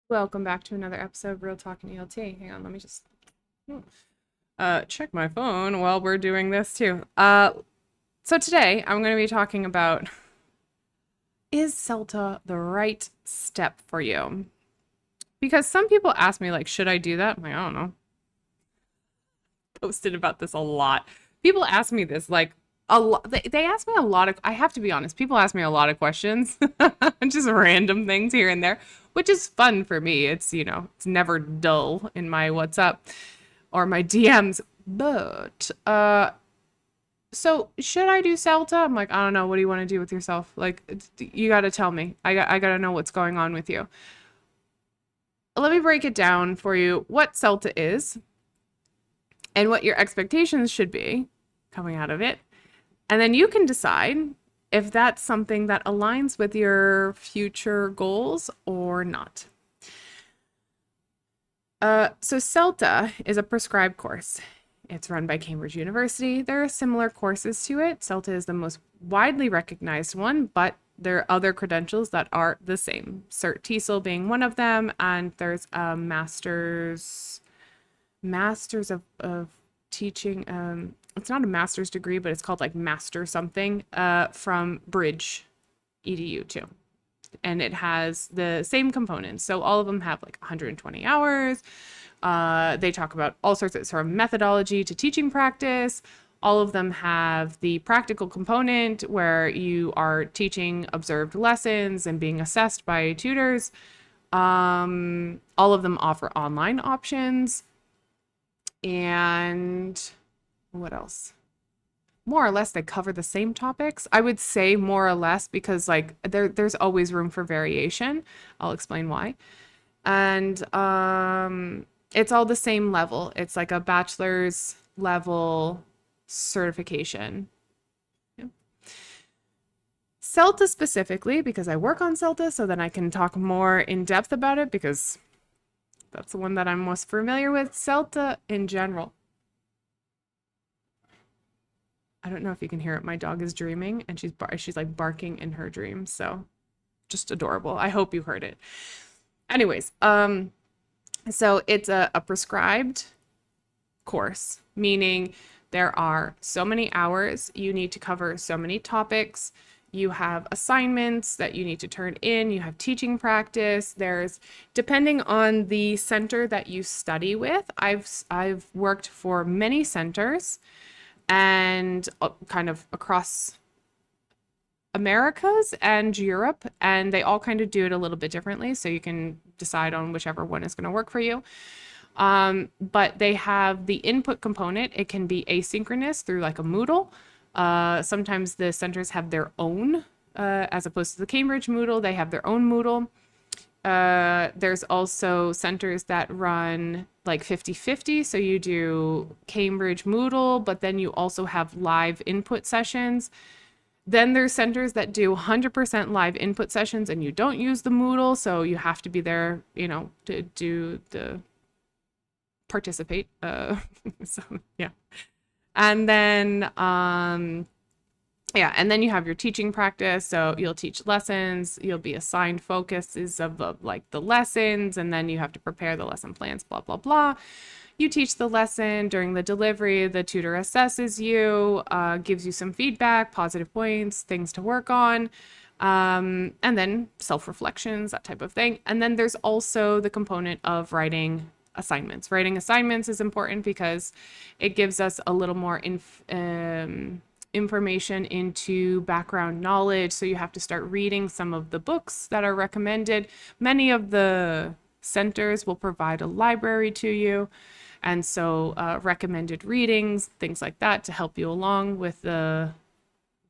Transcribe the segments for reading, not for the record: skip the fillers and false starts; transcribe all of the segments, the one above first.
Welcome back to another episode of Real Talking ELT. Hang on, let me just check my phone while we're doing this too. So today I'm going to be talking about, is CELTA the right step for you? Because some people ask me, like, should I do that? I'm like, I don't know. Posted about this a lot. People ask me this, like, a lot. They ask me a lot of, I have to be honest, people ask me a lot of questions, just random things here and there, which is fun for me. It's, it's never dull in my WhatsApp or my DMs. But so should I do CELTA? I'm like, I don't know. What do you want to do with yourself? Like, you got to tell me. I got to know what's going on with you. Let me break it down for you what CELTA is and what your expectations should be coming out of it. And then you can decide if that's something that aligns with your future goals or not. So CELTA is a prescribed course. It's run by Cambridge University. There are similar courses to it. CELTA is the most widely recognized one, but there are other credentials that are the same. CertTESOL being one of them, and there's a master's of teaching. It's not a master's degree, but it's called like master something from Bridge EDU too. And it has the same components. So all of them have like 120 hours. They talk about all sorts of sort of methodology to teaching practice. All of them have the practical component where you are teaching observed lessons and being assessed by tutors. All of them offer online options. And what else? More or less they cover the same topics. I would say more or less because like there's always room for variation. I'll explain why. And it's all the same level. It's like a bachelor's level certification. Yeah. CELTA specifically, because I work on CELTA, so then I can talk more in depth about it because that's the one that I'm most familiar with. CELTA in general. I don't know if you can hear it. My dog is dreaming and she's like barking in her dreams. So just adorable. I hope you heard it. Anyways, so it's a prescribed course, meaning there are so many hours, you need to cover so many topics, you have assignments that you need to turn in, you have teaching practice. There's, depending on the center that you study with, I've worked for many centers and kind of across Americas and Europe, and they all kind of do it a little bit differently, so you can decide on whichever one is going to work for you. But they have the input component. It can be asynchronous through like a Moodle. Sometimes the centers have their own, as opposed to the Cambridge Moodle, they have their own Moodle. There's also centers that run like 50-50. So you do Cambridge Moodle, but then you also have live input sessions. Then there's centers that do 100% live input sessions and you don't use the Moodle. So you have to be there, to do the participate. So yeah. And then, and then you have your teaching practice. So you'll teach lessons, you'll be assigned focuses of the lessons, and then you have to prepare the lesson plans, blah, blah, blah. You teach the lesson during the delivery, the tutor assesses you, gives you some feedback, positive points, things to work on, and then self-reflections, that type of thing. And then there's also the component of writing assignments. Writing assignments is important because it gives us a little more information into background knowledge. So you have to start reading some of the books that are recommended. Many of the centers will provide a library to you. And so recommended readings, things like that to help you along with the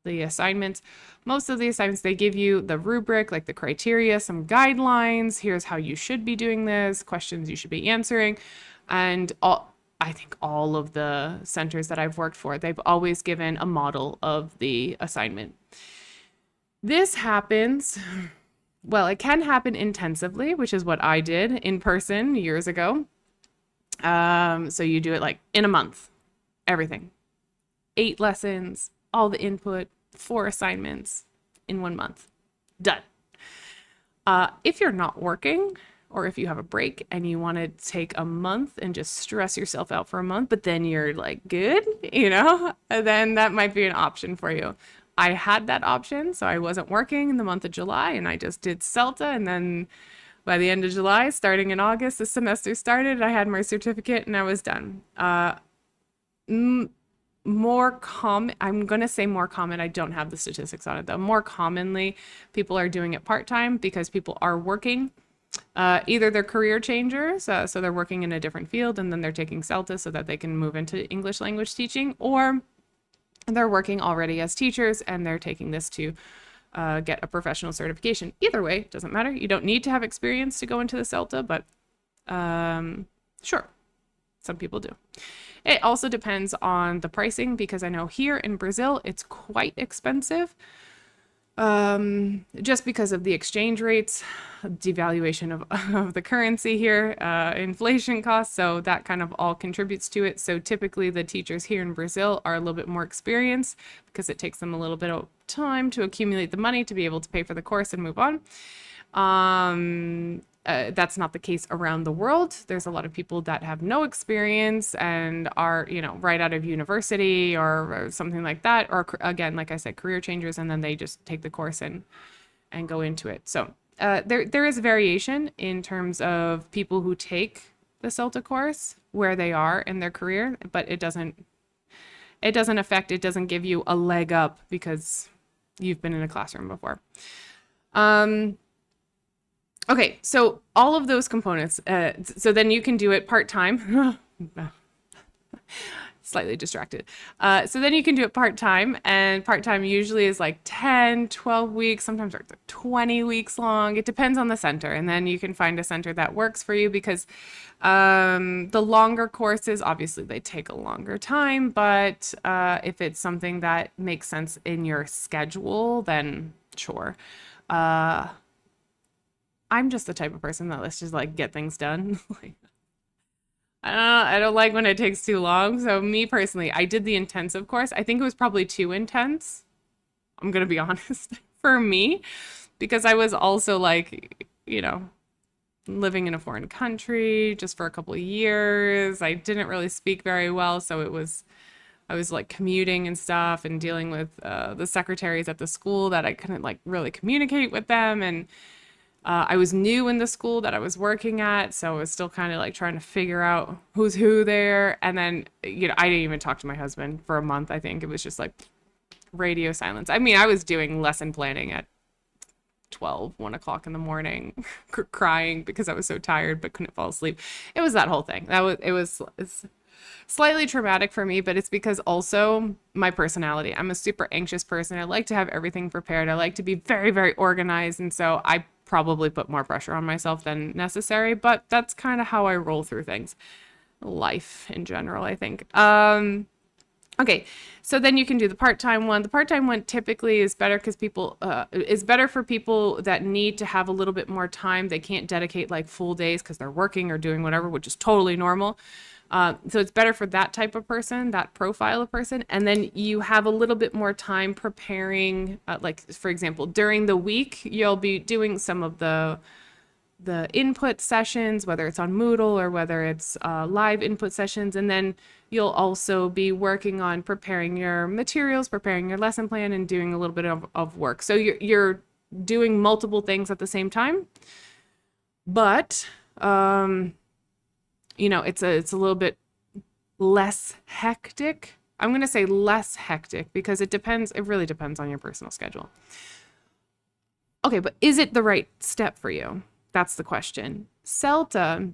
assignments. Most of the assignments, they give you the rubric, like the criteria, some guidelines. Here's how you should be doing this, questions you should be answering. And I think all of the centers that I've worked for, they've always given a model of the assignment. This happens, well, it can happen intensively, which is what I did in person years ago. So you do it like in a month, everything, 8 lessons, all the input, 4 assignments in 1 month, done. If you're not working, or if you have a break and you want to take a month and just stress yourself out for a month, but then you're like good, then that might be an option for you. I had that option, so I wasn't working in the month of July and I just did CELTA, and then by the end of July, starting in August, the semester started, I had my certificate and I was done. More common, I'm going to say more common, I don't have the statistics on it though. More commonly, people are doing it part-time because people are working. Either they're career changers, so they're working in a different field and then they're taking CELTA so that they can move into English language teaching, or they're working already as teachers and they're taking this to get a professional certification. Either way, doesn't matter. You don't need to have experience to go into the CELTA, but sure, some people do. It also depends on the pricing, because I know here in Brazil, it's quite expensive. Just because of the exchange rates, devaluation of the currency here, inflation costs. So that kind of all contributes to it. So typically the teachers here in Brazil are a little bit more experienced because it takes them a little bit of time to accumulate the money to be able to pay for the course and move on. That's not the case around the world. There's a lot of people that have no experience and are, right out of university or something like that. Or again, like I said, career changers, and then they just take the course and go into it. So there is variation in terms of people who take the CELTA course, where they are in their career, but it doesn't give you a leg up because you've been in a classroom before. Okay, so all of those components, so then you can do it part-time. Slightly distracted. So then you can do it part-time, and part-time usually is like 10, 12 weeks, sometimes 20 weeks long. It depends on the center, and then you can find a center that works for you, because the longer courses, obviously they take a longer time, but if it's something that makes sense in your schedule, then sure. I'm just the type of person that let's just like get things done. I don't like when it takes too long. So me personally, I did the intensive course. I think it was probably too intense. I'm gonna be honest for me, because I was also like, living in a foreign country just for a couple of years. I didn't really speak very well, so I was like commuting and stuff and dealing with the secretaries at the school that I couldn't like really communicate with them, and I was new in the school that I was working at, so I was still kind of like trying to figure out who's who there. And then, I didn't even talk to my husband for a month. I think it was just like radio silence. I mean, I was doing lesson planning at 1 o'clock in the morning, crying because I was so tired but couldn't fall asleep. It was that whole thing. It's slightly traumatic for me, but it's because also my personality. I'm a super anxious person. I like to have everything prepared. I like to be very, very organized, and so I probably put more pressure on myself than necessary, but that's kind of how I roll through things. Life in general, I think. Okay, so then you can do the part-time one. The part-time one typically is better because is better for people that need to have a little bit more time. They can't dedicate like full days because they're working or doing whatever, which is totally normal. So it's better for that type of person, that profile of person. And then you have a little bit more time preparing, like, for example, during the week, you'll be doing some of the input sessions, whether it's on Moodle or whether it's live input sessions. And then you'll also be working on preparing your materials, preparing your lesson plan, and doing a little bit of work. So you're doing multiple things at the same time. But it's a little bit less hectic. I'm going to say less hectic because it really depends on your personal schedule. Okay, but is it the right step for you? That's the question. CELTA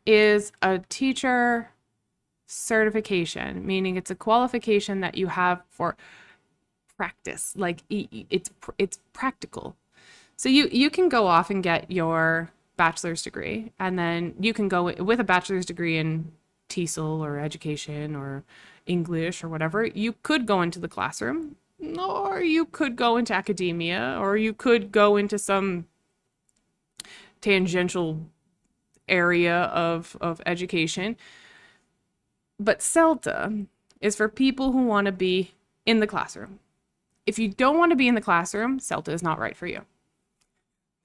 is a teacher certification, meaning it's a qualification that you have for practice. Like it's practical. So you can go off and get your bachelor's degree, and then you can go with a bachelor's degree in TESOL or education or English or whatever. You could go into the classroom, or you could go into academia, or you could go into some tangential area of education. But CELTA is for people who want to be in the classroom. If you don't want to be in the classroom, CELTA is not right for you.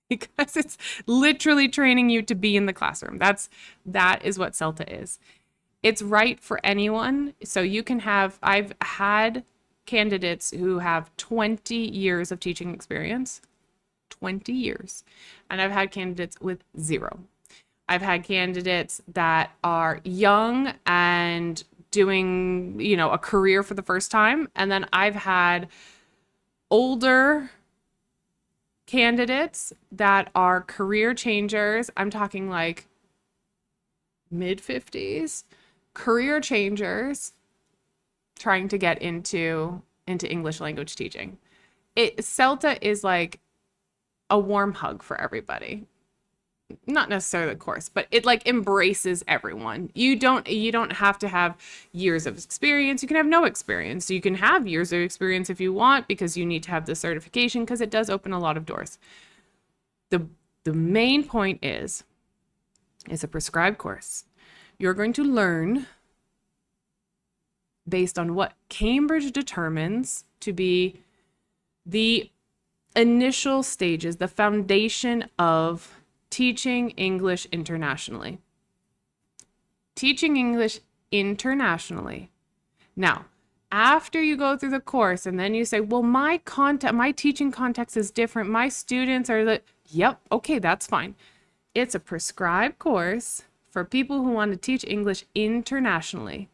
because it's literally training you to be in the classroom. That is what CELTA is. It's right for anyone. So you can have, I've had candidates who have 20 years of teaching experience, 20 years. And I've had candidates with 0. I've had candidates that are young and doing, a career for the first time. And then I've had older candidates that are career changers. I'm talking like mid 50s, career changers trying to get into English language teaching. CELTA is like a warm hug for everybody. Not necessarily the course, but it like embraces everyone. You don't have to have years of experience. You can have no experience. You can have years of experience if you want, because you need to have the certification, because it does open a lot of doors. The main point is, it's a prescribed course. You're going to learn based on what Cambridge determines to be the initial stages, the foundation of teaching English internationally. Teaching English internationally. Now, after you go through the course and then you say, well, my teaching context is different. My students are yep, okay, that's fine. It's a prescribed course for people who want to teach English internationally.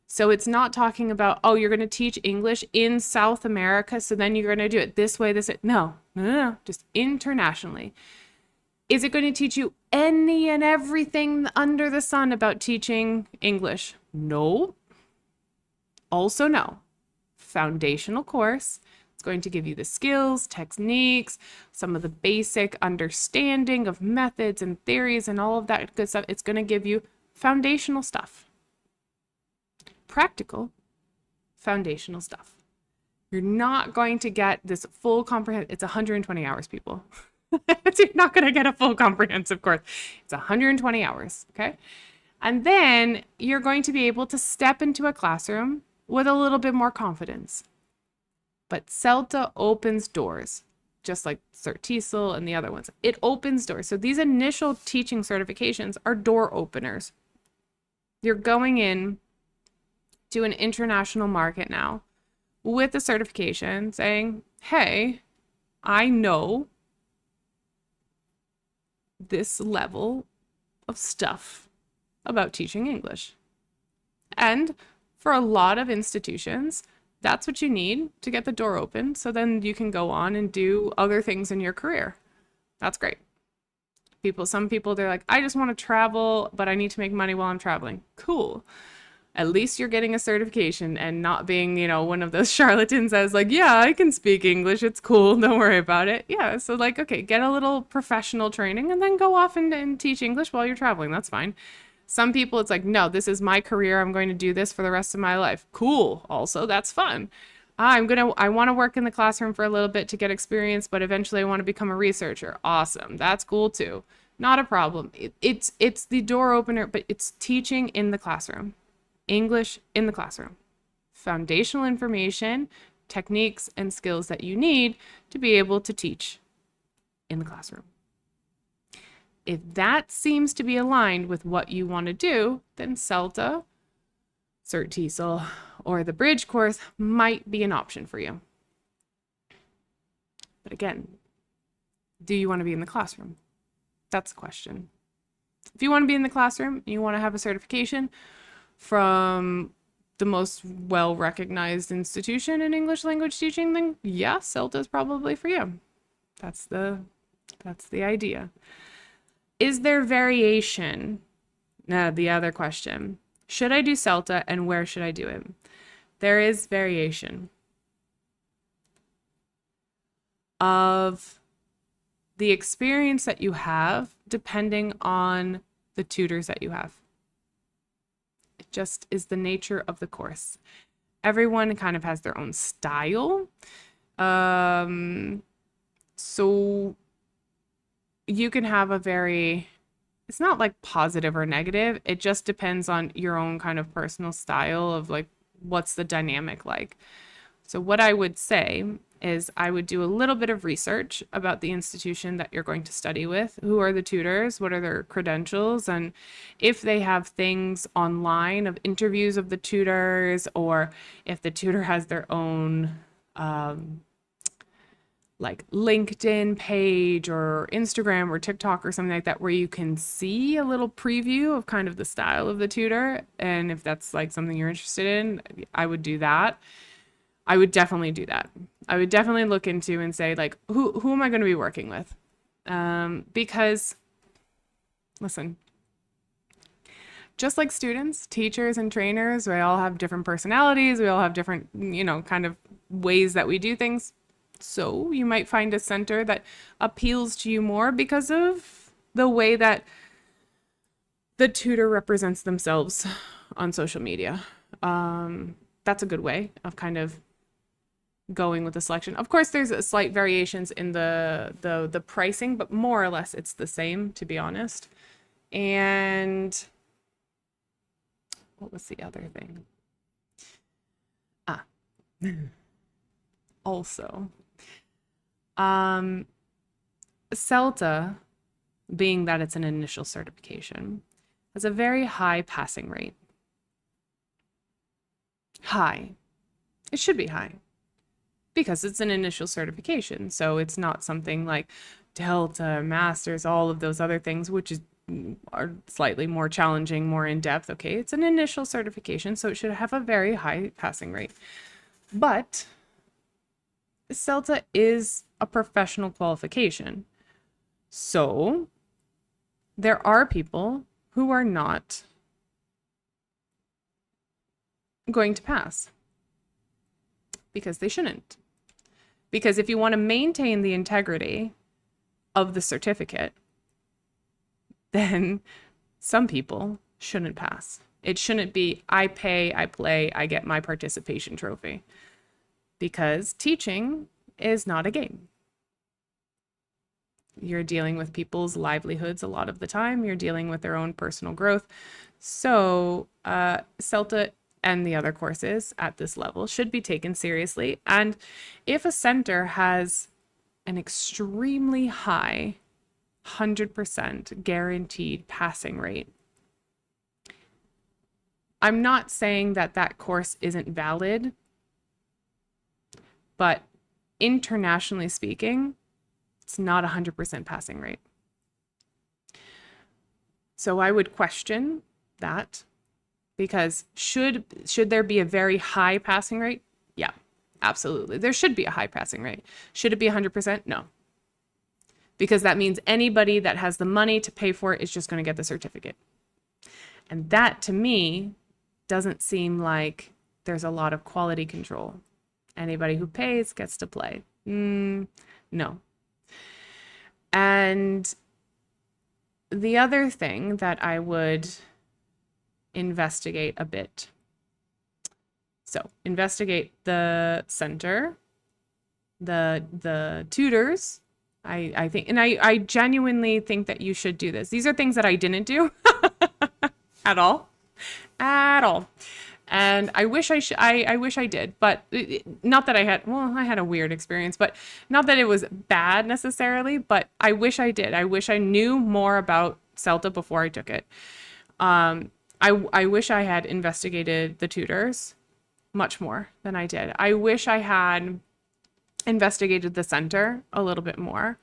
So it's not talking about, oh, you're going to teach English in South America, so then you're going to do it this way, this way. No, just internationally. Is it going to teach you any and everything under the sun about teaching English? No. Also, no. Foundational course. It's going to give you the skills, techniques, some of the basic understanding of methods and theories and all of that good stuff. It's going to give you foundational stuff. Practical, foundational stuff. You're not going to get this full comprehensive. It's 120 hours, people. You're not going to get a full comprehensive course. It's 120 hours, okay? And then you're going to be able to step into a classroom with a little bit more confidence. But CELTA opens doors, just like CertTESOL and the other ones. It opens doors. So these initial teaching certifications are door openers. You're going in to an international market now with a certification saying, hey, I know this level of stuff about teaching English. And for a lot of institutions, that's what you need to get the door open. So then you can go on and do other things in your career. That's great. Some people, they're like, I just want to travel, but I need to make money while I'm traveling. Cool. At least you're getting a certification and not being, one of those charlatans that's like, yeah, I can speak English. It's cool. Don't worry about it. Yeah. So like, okay, get a little professional training and then go off and teach English while you're traveling. That's fine. Some people, it's like, no, this is my career. I'm going to do this for the rest of my life. Cool. Also, that's fun. I want to work in the classroom for a little bit to get experience, but eventually I want to become a researcher. Awesome. That's cool too. Not a problem. It's the door opener, but it's teaching in the classroom. English in the classroom. Foundational information, techniques, and skills that you need to be able to teach in the classroom. If that seems to be aligned with what you want to do, then CELTA, CertTESOL, or the bridge course might be an option for you. But again, do you want to be in the classroom? That's the question. If you want to be in the classroom and you want to have a certification from the most well-recognized institution in English language teaching, then yeah, CELTA is probably for you. That's the idea. Is there variation? The other question. Should I do CELTA and where should I do it? There is variation of the experience that you have depending on the tutors that you have. It just is the nature of the course. Everyone kind of has their own style. So you can have it's not like positive or negative. It just depends on your own kind of personal style of like, what's the dynamic like. So what I would say is I would do a little bit of research about the institution that you're going to study with. Who are the tutors? What are their credentials? And if they have things online of interviews of the tutors, or if the tutor has their own like LinkedIn page or Instagram or TikTok or something like that, where you can see a little preview of kind of the style of the tutor. And if that's like something you're interested in, I would do that. I would definitely do that. I would definitely look into and say, like, who am I going to be working with? Because, listen, just like students, teachers and trainers, we all have different personalities. We all have different, kind of ways that we do things. So you might find a center that appeals to you more because of the way that the tutor represents themselves on social media. That's a good way of kind of going with the selection. Of course, there's slight variations in the pricing, but more or less it's the same, to be honest. And what was the other thing? Also, CELTA, being that it's an initial certification, has a very high passing rate. High. It should be high because it's an initial certification. So it's not something like Delta, Masters, all of those other things, which are slightly more challenging, more in depth. Okay, it's an initial certification, so it should have a very high passing rate. But CELTA is a professional qualification. So there are people who are not going to pass because they shouldn't. Because if you want to maintain the integrity of the certificate, then some people shouldn't pass. It shouldn't be, I pay, I play, I get my participation trophy. Because teaching is not a game. You're dealing with people's livelihoods a lot of the time. You're dealing with their own personal growth. So CELTA and the other courses at this level should be taken seriously. And if a center has an extremely high 100% guaranteed passing rate, I'm not saying that that course isn't valid, but internationally speaking, it's not 100% passing rate. So I would question that, because should there be a very high passing rate? Yeah, absolutely. There should be a high passing rate. Should it be 100%? No. Because that means anybody that has the money to pay for it is just going to get the certificate. And that, to me, doesn't seem like there's a lot of quality control. Anybody who pays gets to play. No. And the other thing that I would investigate a bit. So investigate the center, the tutors. I think, and I genuinely think that you should do this. These are things that I didn't do at all. And I wish I wish I did, but not that I had a weird experience, but not that it was bad necessarily, but I wish I did. I wish I knew more about CELTA before I took it. I wish I had investigated the tutors much more than I did. I wish I had investigated the center a little bit more.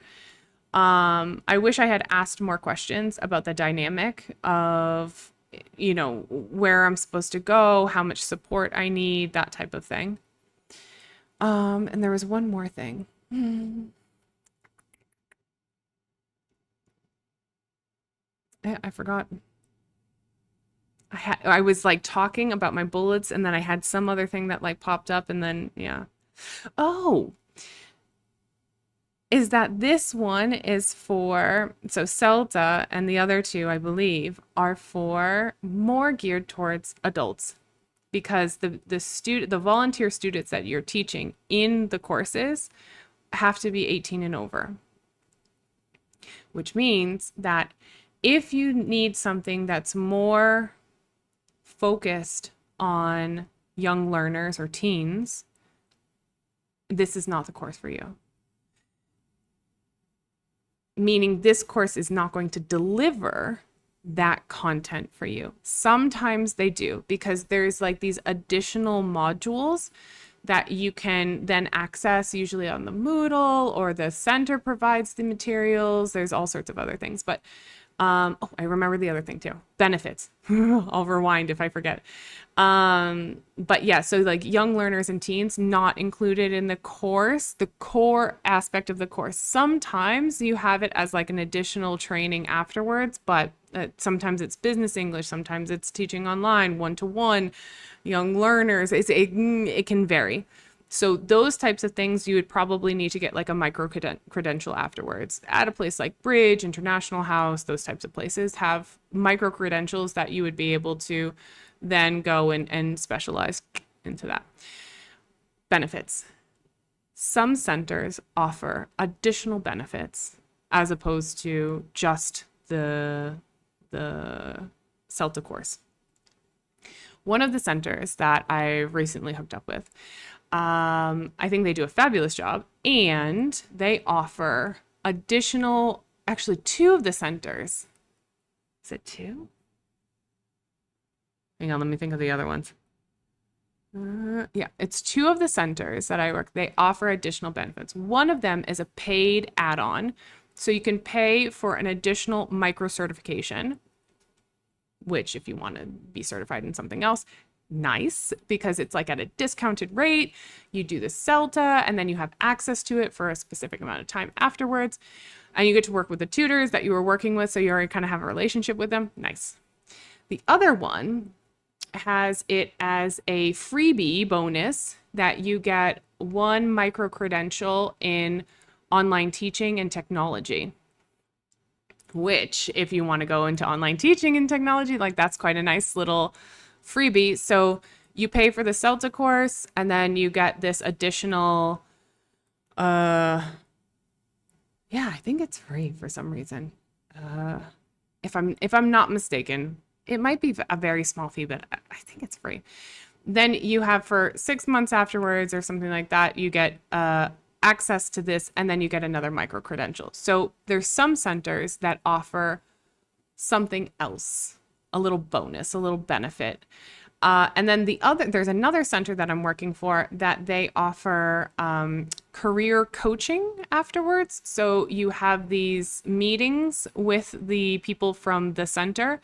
I wish I had asked more questions about the dynamic of, where I'm supposed to go, how much support I need, that type of thing. And there was one more thing. I forgot. I was like talking about my bullets, and then I had some other thing that like popped up, and then yeah. Oh, is that this one is for, so CELTA and the other two, I believe, are for more geared towards adults, because the volunteer students that you're teaching in the courses have to be 18 and over, which means that if you need something that's more focused on young learners or teens, this is not the course for you. Meaning this course is not going to deliver that content for you. Sometimes they do, because there's like these additional modules that you can then access, usually on the Moodle, or the center provides the materials. There's all sorts of other things, but oh, I remember the other thing too. Benefits. I'll rewind if I forget. But yeah, so like young learners and teens not included in the course, the core aspect of the course. Sometimes you have it as like an additional training afterwards, but sometimes it's business English, sometimes it's teaching online, one-to-one, young learners. It can vary. So those types of things, you would probably need to get like a micro credential afterwards. At a place like Bridge, International House, those types of places have micro credentials that you would be able to then go and specialize into that. Benefits. Some centers offer additional benefits as opposed to just the CELTA course. One of the centers that I recently hooked up with, I think they do a fabulous job, and they offer additional, actually two of the centers. Is it two? Hang on, let me think of the other ones. Yeah, it's two of the centers that I work. They offer additional benefits. One of them is a paid add-on. So you can pay for an additional micro certification, which if you want to be certified in something else, nice, because it's like at a discounted rate. You do the CELTA and then you have access to it for a specific amount of time afterwards. And you get to work with the tutors that you were working with, so you already kind of have a relationship with them. Nice. The other one has it as a freebie bonus that you get one micro credential in online teaching and technology, which if you want to go into online teaching and technology, like that's quite a nice little freebie. So you pay for the CELTA course and then you get this additional, yeah, I think it's free for some reason. If I'm not mistaken, it might be a very small fee, but I think it's free. Then you have for 6 months afterwards or something like that, you get access to this, and then you get another micro credential. So there's some centers that offer something else, a little bonus, a little benefit. And then there's another center that I'm working for that they offer career coaching afterwards. So you have these meetings with the people from the center,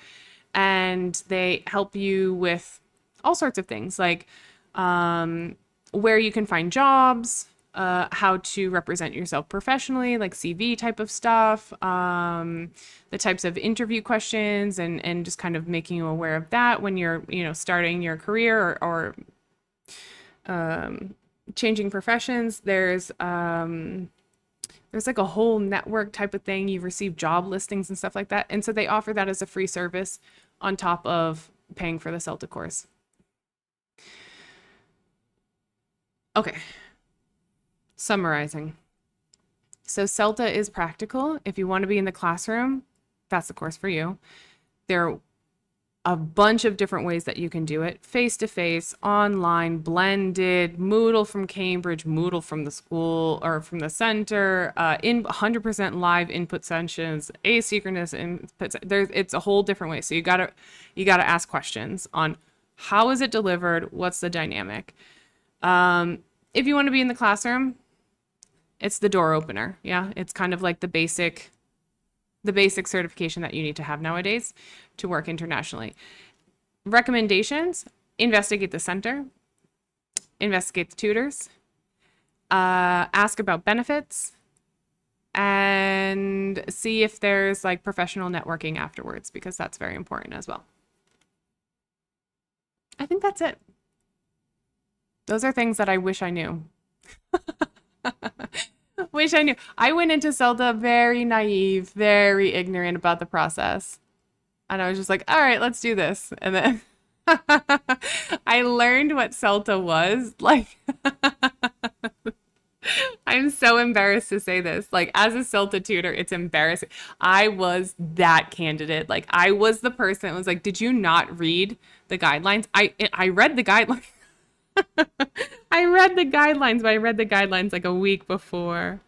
and they help you with all sorts of things, like where you can find jobs, how to represent yourself professionally, like CV type of stuff, the types of interview questions, and just kind of making you aware of that when you're, starting your career or changing professions. There's like a whole network type of thing. You receive job listings and stuff like that. And so they offer that as a free service on top of paying for the CELTA course. Okay. Summarizing. So CELTA is practical. If you want to be in the classroom, that's the course for you. There are a bunch of different ways that you can do it. Face-to-face, online, blended, Moodle from Cambridge, Moodle from the school or from the center, in 100% live input sessions, asynchronous input. It's a whole different way. So you gotta ask questions on how is it delivered? What's the dynamic? If you want to be in the classroom, it's the door opener. Yeah, it's kind of like the basic certification that you need to have nowadays to work internationally. Recommendations: investigate the center, investigate the tutors, ask about benefits, and see if there's like professional networking afterwards, because that's very important as well. I think that's it. Those are things that I wish I knew. Wish I knew. I went into CELTA very naive, very ignorant about the process. And I was just like, all right, let's do this. And then I learned what CELTA was. Like, I'm so embarrassed to say this. Like, as a CELTA tutor, it's embarrassing. I was that candidate. Like, I was the person that was like, did you not read the guidelines? I read the guidelines. I read the guidelines, but I read the guidelines like a week before.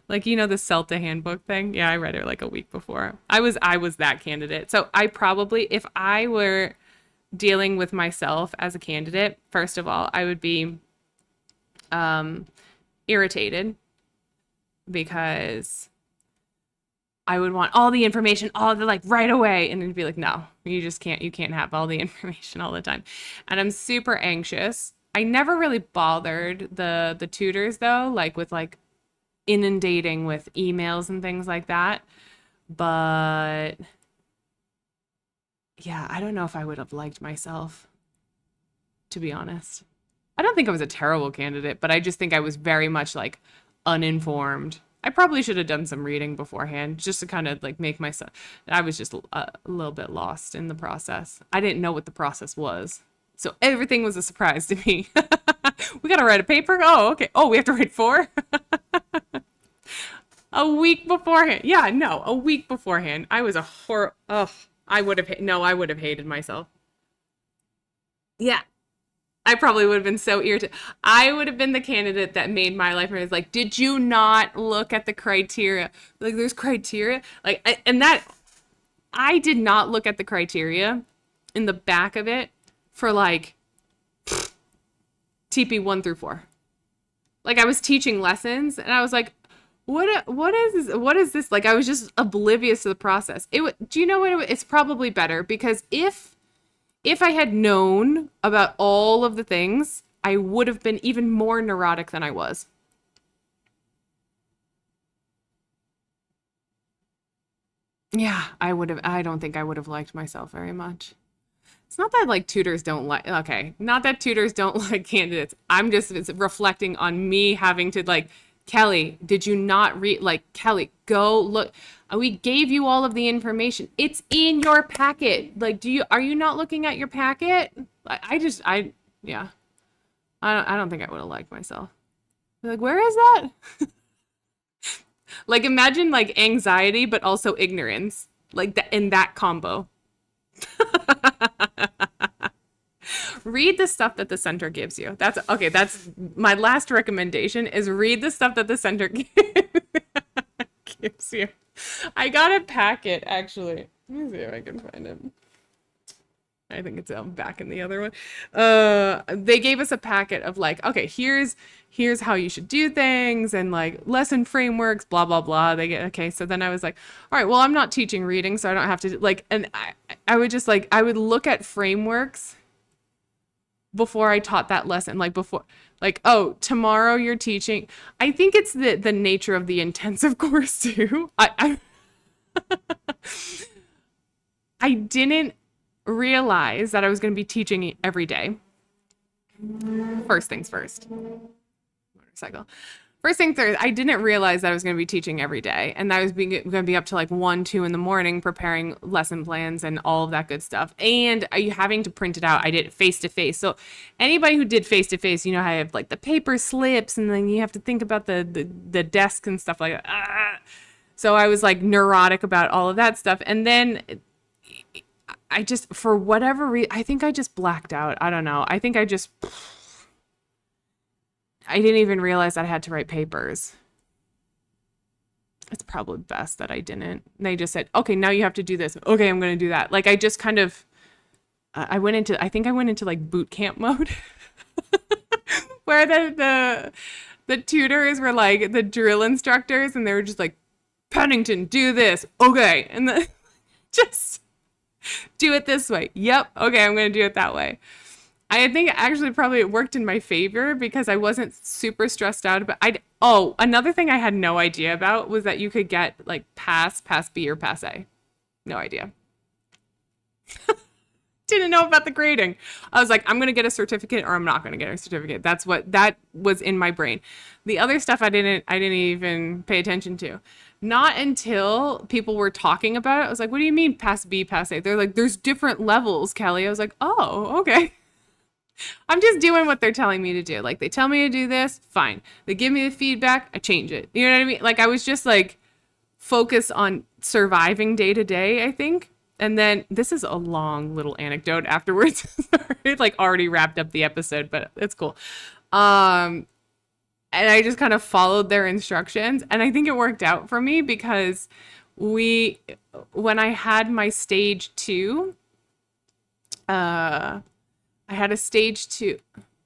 Like, you know, the CELTA handbook thing? Yeah, I read it like a week before. I was that candidate. So I probably, if I were dealing with myself as a candidate, first of all, I would be irritated because I would want all the information, all the like right away. And it'd be like, no, you can't have all the information all the time. And I'm super anxious. I never really bothered the tutors though, like with like inundating with emails and things like that. But yeah, I don't know if I would have liked myself, to be honest. I don't think I was a terrible candidate, but I just think I was very much like uninformed. I probably should have done some reading beforehand just to kind of like make myself. I was just a little bit lost in the process. I didn't know what the process was. So everything was a surprise to me. We got to write a paper. Oh, okay. Oh, we have to write four a week beforehand. Yeah, no, a week beforehand. I was a horror. Oh, I would have hated myself. Yeah, I probably would have been so irritated. I would have been the candidate that made my life like, did you not look at the criteria? Like, there's criteria. Like, and that I did not look at the criteria in the back of it for like TP 1 through 4. Like, I was teaching lessons, and I was like, what is this? What is this? Like, I was just oblivious to the process. Do you know what? It's probably better because if I had known about all of the things, I would have been even more neurotic than I was. Yeah, I don't think I would have liked myself very much. It's not that like tutors don't like, okay, not that tutors don't like candidates. It's reflecting on me having to like, Kelly, did you not read, like, Kelly, go look. We gave you all of the information. It's in your packet. Like, are you not looking at your packet? Yeah, I don't think I would have liked myself. Like, where is that? Like, imagine like anxiety, but also ignorance, like that in that combo. Read the stuff that the center gives you. That's okay. That's my last recommendation is read the stuff that the center gives you. I got a packet actually. Let me see if I can find it. I think it's back in the other one. They gave us a packet of like, okay, here's how you should do things and like lesson frameworks, blah blah blah. Okay. So then I was like, all right, well, I'm not teaching reading, so I don't have to like. And I would just like I would look at frameworks before I taught that lesson, like before, like, oh, tomorrow you're teaching. I think it's the nature of the intensive course too. I didn't realize that I was going to be teaching every day. First things first. Motorcycle. First thing third, I didn't realize that I was going to be teaching every day, and I was going to be up to like 1, 2 in the morning preparing lesson plans and all of that good stuff. And you having to print it out. I did it face to face. So anybody who did face to face, you know how I have like the paper slips, and then you have to think about the desk and stuff like that. So I was like neurotic about all of that stuff, and then I just, for whatever reason, I think I just blacked out. I don't know. I didn't even realize I had to write papers. It's probably best that I didn't. They just said, okay, now you have to do this. Okay, I'm going to do that. Like, I just kind of, I think I went into like boot camp mode where the tutors were like the drill instructors, and they were just like, Pennington, do this. Okay. And then just do it this way. Yep. Okay, I'm going to do it that way. I think actually probably it worked in my favor because I wasn't super stressed out about another thing I had no idea about was that you could get like pass B, or pass A. No idea. Didn't know about the grading. I was like, I'm going to get a certificate or I'm not going to get a certificate. That was in my brain. The other stuff I didn't even pay attention to. Not until people were talking about it. I was like, what do you mean pass B, pass A? They're like, there's different levels, Kelly. I was like, oh, okay. I'm just doing what they're telling me to do. Like, they tell me to do this, fine. They give me the feedback, I change it. You know what I mean? Like, I was just like focused on surviving day to day, I think. And then this is a long little anecdote afterwards. It like already wrapped up the episode, but it's cool. Um, and I just kind of followed their instructions, and I think it worked out for me because we, when I had my stage two, uh, I had a stage two.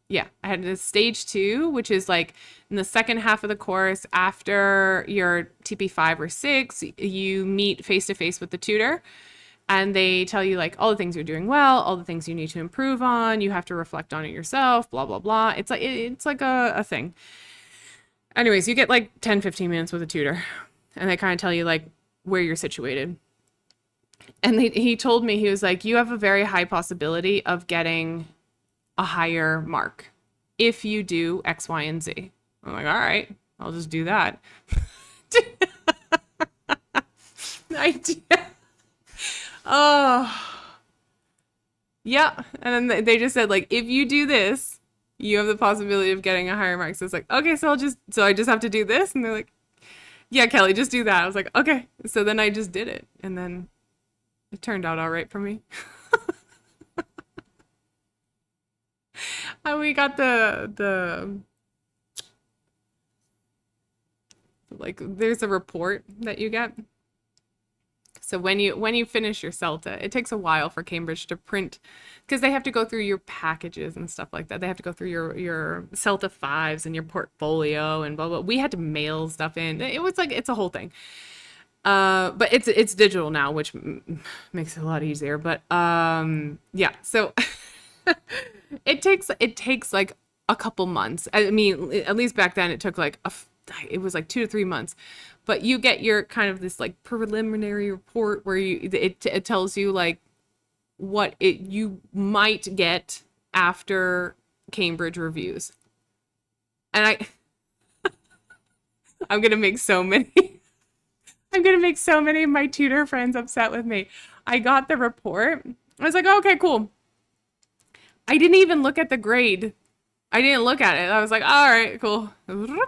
Yeah, I had a stage two, which is like in the second half of the course after your TP5 or 6, you meet face to face with the tutor and they tell you like all the things you're doing well, all the things you need to improve on, you have to reflect on it yourself, blah blah blah. It's like a thing. Anyways, you get like 10-15 minutes with a tutor and they kind of tell you like where you're situated. And he told me, he was like, you have a very high possibility of getting a higher mark if you do X, Y, and Z. I'm like, all right, I'll just do that. I did. Oh, yeah. And then they just said, like, if you do this, you have the possibility of getting a higher mark. So it's like, okay, so I just have to do this. And they're like, yeah, Kelly, just do that. I was like, okay. So then I just did it. And then it turned out all right for me. And we got the like there's a report that you get. So when you finish your CELTA, it takes a while for Cambridge to print because they have to go through your packages and stuff like that. They have to go through your CELTA 5s and your portfolio and blah blah. We had to mail stuff in. It was like it's a whole thing. But it's digital now, which makes it a lot easier. But yeah, so it takes like a couple months. I mean, at least back then it took like it was like 2 to 3 months. But you get your kind of this like preliminary report where it tells you like what you might get after Cambridge reviews. And I'm gonna make so many I'm gonna make so many of my tutor friends upset with me. I got the report. I was like, oh, okay, cool. I didn't even look at the grade. I didn't look at it. I was like, all right, cool. And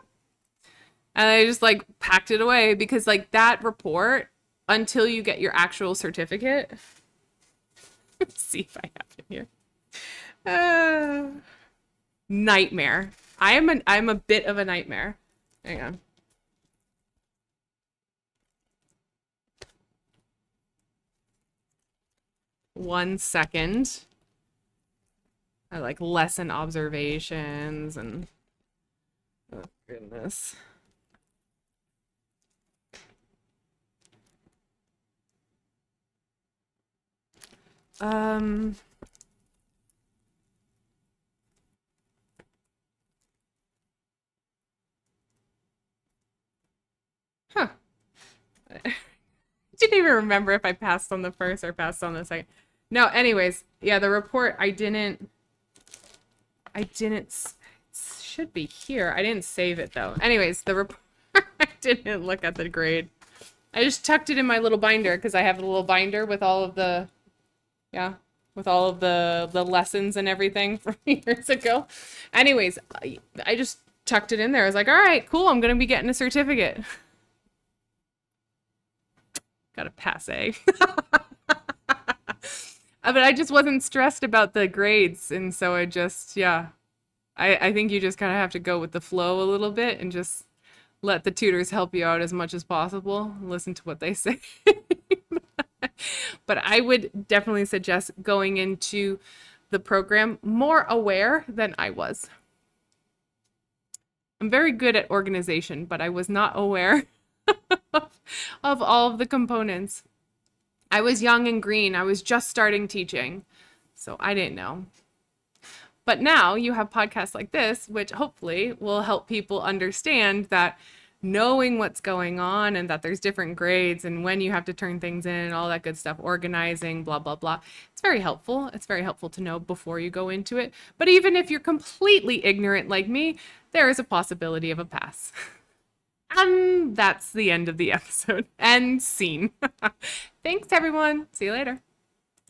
I just like packed it away because like that report, until you get your actual certificate. Let's see if I have it here. Nightmare. I'm a bit of a nightmare. Hang on. One second. I like lesson observations and oh goodness. Huh. I didn't even remember if I passed on the first or passed on the second. No, anyways, yeah, the report it should be here. I didn't save it though. Anyways, the report, I didn't look at the grade. I just tucked it in my little binder because I have a little binder with all of the, yeah, with all of the lessons and everything from years ago. Anyways, I just tucked it in there. I was like, all right, cool. I'm going to be getting a certificate. Got a passe. But I just wasn't stressed about the grades. And so I just, yeah, I think you just kind of have to go with the flow a little bit and just let the tutors help you out as much as possible. Listen to what they say. But I would definitely suggest going into the program more aware than I was. I'm very good at organization, but I was not aware of all of the components. I was young and green. I was just starting teaching, so I didn't know. But now you have podcasts like this, which hopefully will help people understand that knowing what's going on and that there's different grades and when you have to turn things in and all that good stuff, organizing, blah, blah, blah. It's very helpful. It's very helpful to know before you go into it. But even if you're completely ignorant like me, there is a possibility of a pass. And that's the end of the episode. End scene. Thanks, everyone. See you later.